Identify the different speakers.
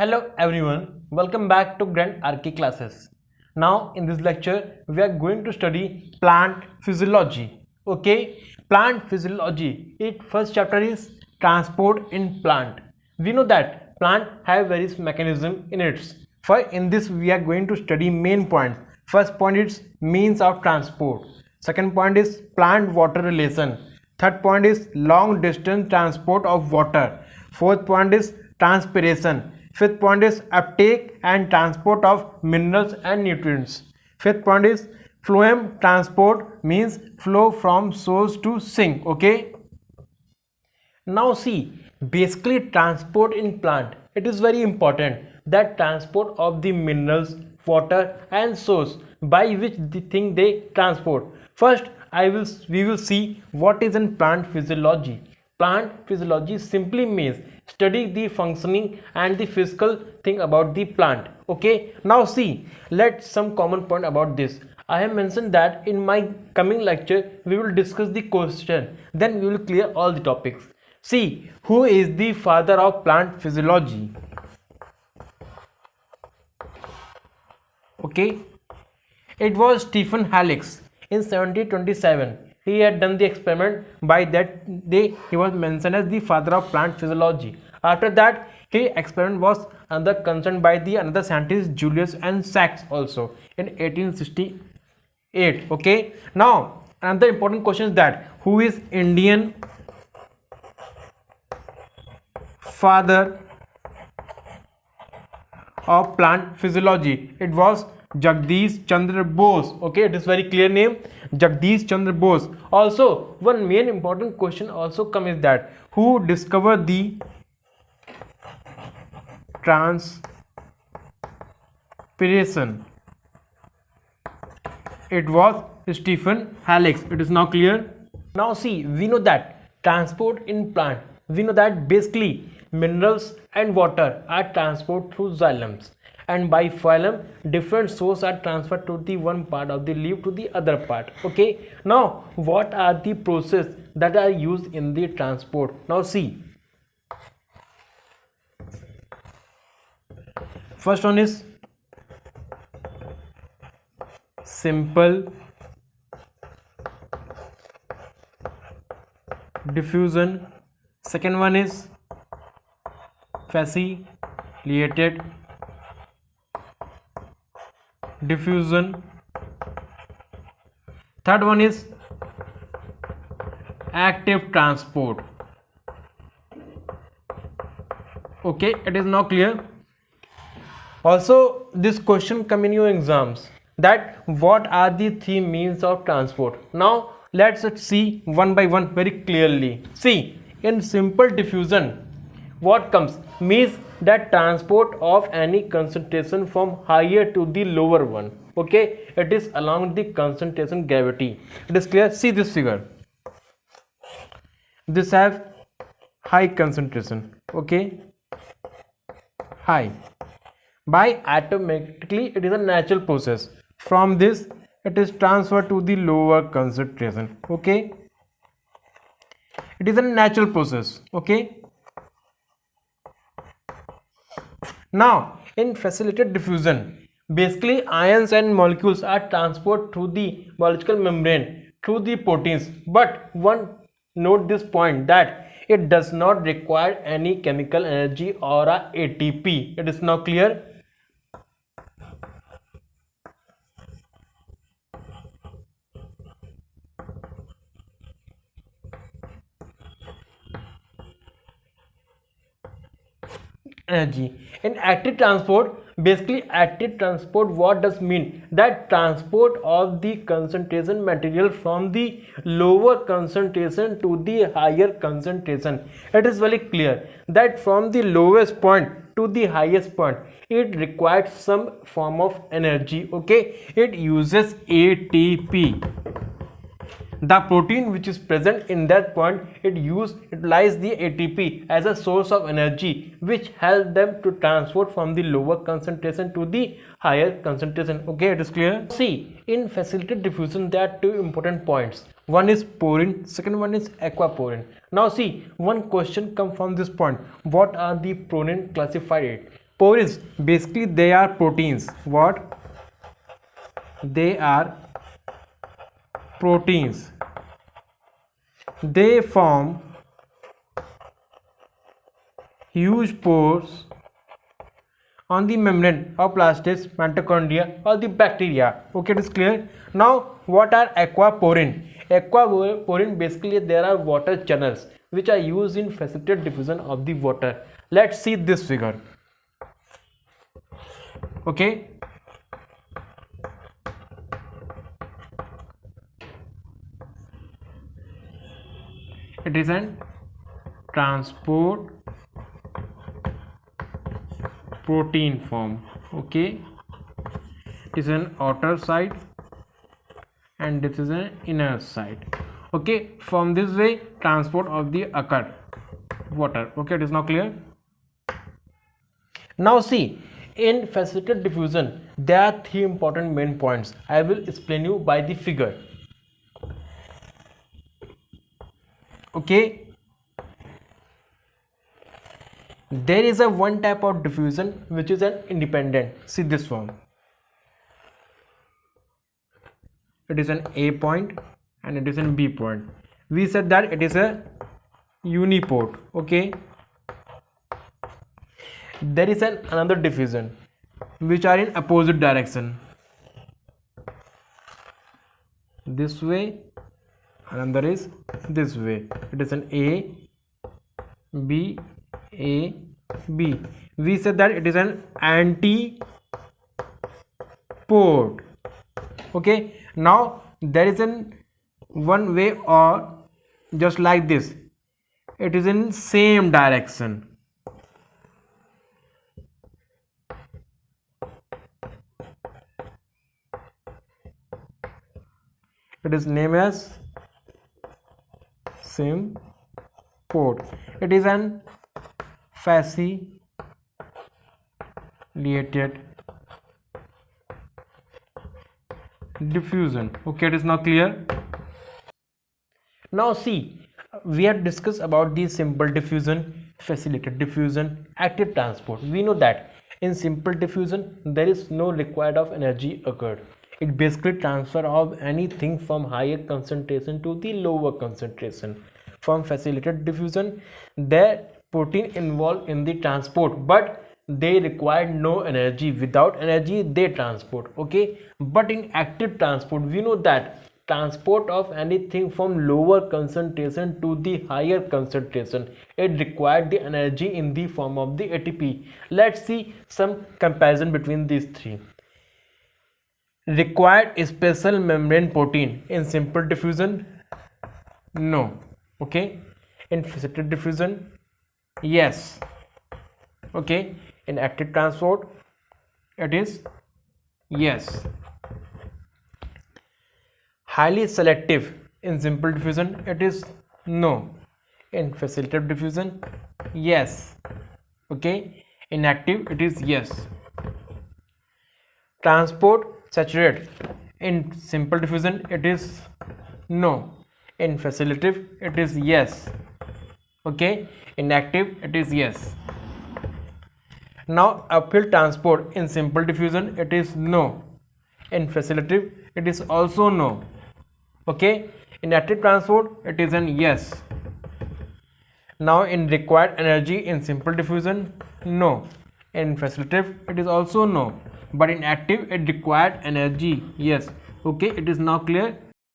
Speaker 1: Hello everyone, welcome back to Grand Archi classes. Now in this lecture we are going to study plant physiology. Okay, plant physiology. Its first chapter is transport in plant. We know that plant have various mechanism in it. For in this we are going to study main points. First point is means of transport. Second point is plant water relation. Third point is long distance transport of water. Fourth point is transpiration. Fifth point is uptake and transport of minerals and nutrients. Fifth point is phloem transport, means flow from source to sink. Okay. Now see, basically transport in plant, it is very important that transport of the minerals, water and source by which the thing they transport. First we will see what is in plant physiology. Plant physiology simply means study the functioning and the physical thing about the plant. Okay, now see, let's some common point about this. I have mentioned that in my coming lecture we will discuss the question, then we will clear all the topics. See, who is the father of plant physiology? Okay, it was Stephen Halleck in 1727. He had done the experiment. By that day he was mentioned as the father of plant physiology. After that his experiment was under concerned by the another scientist Julius and Sachs also in 1868. Okay, now another important question is that who is Indian father of plant physiology? It was Jagdish Chandra Bose. Okay, it is very clear name, Jagdish Chandra Bose. Also one main important question also comes is that who discovered the transpiration? It was Stephen Halleck. It is now clear. Now see, we know that transport in plant, we know that basically minerals and water are transported through xylems, and by phloem different sources are transferred to the one part of the leaf to the other part. Okay, now what are the process that are used in the transport? Now see, first one is simple diffusion. Second one is facilitated diffusion. Third one is active transport. Okay, it is now clear. Also this question come in your exams, that what are the three means of transport. Now let's see one by one very clearly. See, in simple diffusion what comes means that transport of any concentration from higher to the lower one. Okay, it is along the concentration gravity. It is clear. See this figure, this have high concentration. Okay, high, by automatically it is a natural process. From this it is transferred to the lower concentration. Okay, it is a natural process. Okay, now in facilitated diffusion basically ions and molecules are transported through the biological membrane through the proteins, but one note this point that it does not require any chemical energy or a ATP. It is now clear. Energy in active transport, basically active transport what does mean, that transport of the concentration material from the lower concentration to the higher concentration. It is very clear that from the lowest point to the highest point it requires some form of energy. Okay, it uses ATP. The protein which is present in that point, it utilize the ATP as a source of energy which help them to transport from the lower concentration to the higher concentration. Okay, it is clear. See, in facilitated diffusion there are two important points. One is porine, second one is aquaporine. Now see, one question come from this point, what are the porine classified? Pores basically they are proteins. What? They are proteins. They form huge pores on the membrane of plastids, mitochondria or the bacteria. Okay, it is clear. Now what are aquaporin? Aquaporin basically there are water channels which are used in facilitate diffusion of the water. Let's see this figure. Okay, it is an transport protein form. Okay, it is an outer side and this is an inner side. Okay, from this way transport of the occur water. Okay, it is now clear. Now see, in facilitated diffusion there are three important main points. I will explain you by the figure. Okay, there is a one type of diffusion which is an independent. See this one, it is an A point and it is an B point. We said that it is a uniport. Okay, there is another diffusion which are in opposite direction, this way, another is this way. It is an A B A B. We said that it is an antipode. Okay, now there is an one way or just like this, it is in same direction. It is named as sympod. It is an facilitated diffusion. Okay, it is now clear. Now see, we have discussed about the simple diffusion, facilitated diffusion, active transport. We know that in simple diffusion there is no required of energy occurred. It basically transfer of anything from higher concentration to the lower concentration. From facilitated diffusion, there protein involved in the transport, but they require no energy. Without energy they transport. Okay, but in active transport we know that transport of anything from lower concentration to the higher concentration, it required the energy in the form of the ATP. Let's see some comparison between these three. Required special membrane protein in simple diffusion? No. Okay, in facilitated diffusion? Yes. Okay, in active transport it is yes. Highly selective in simple diffusion? It is no. In facilitated diffusion? Yes. Okay, inactive it is yes. Transport saturate in simple diffusion? It is no. In facilitative it is yes. Okay, inactive it is yes. Now uphill transport in simple diffusion? It is no. In facilitative it is also no. Okay, in active transport it is an yes. Now in required energy in simple diffusion? No. In facilitative it is also no, but in active it required energy, yes. Okay, it is now clear.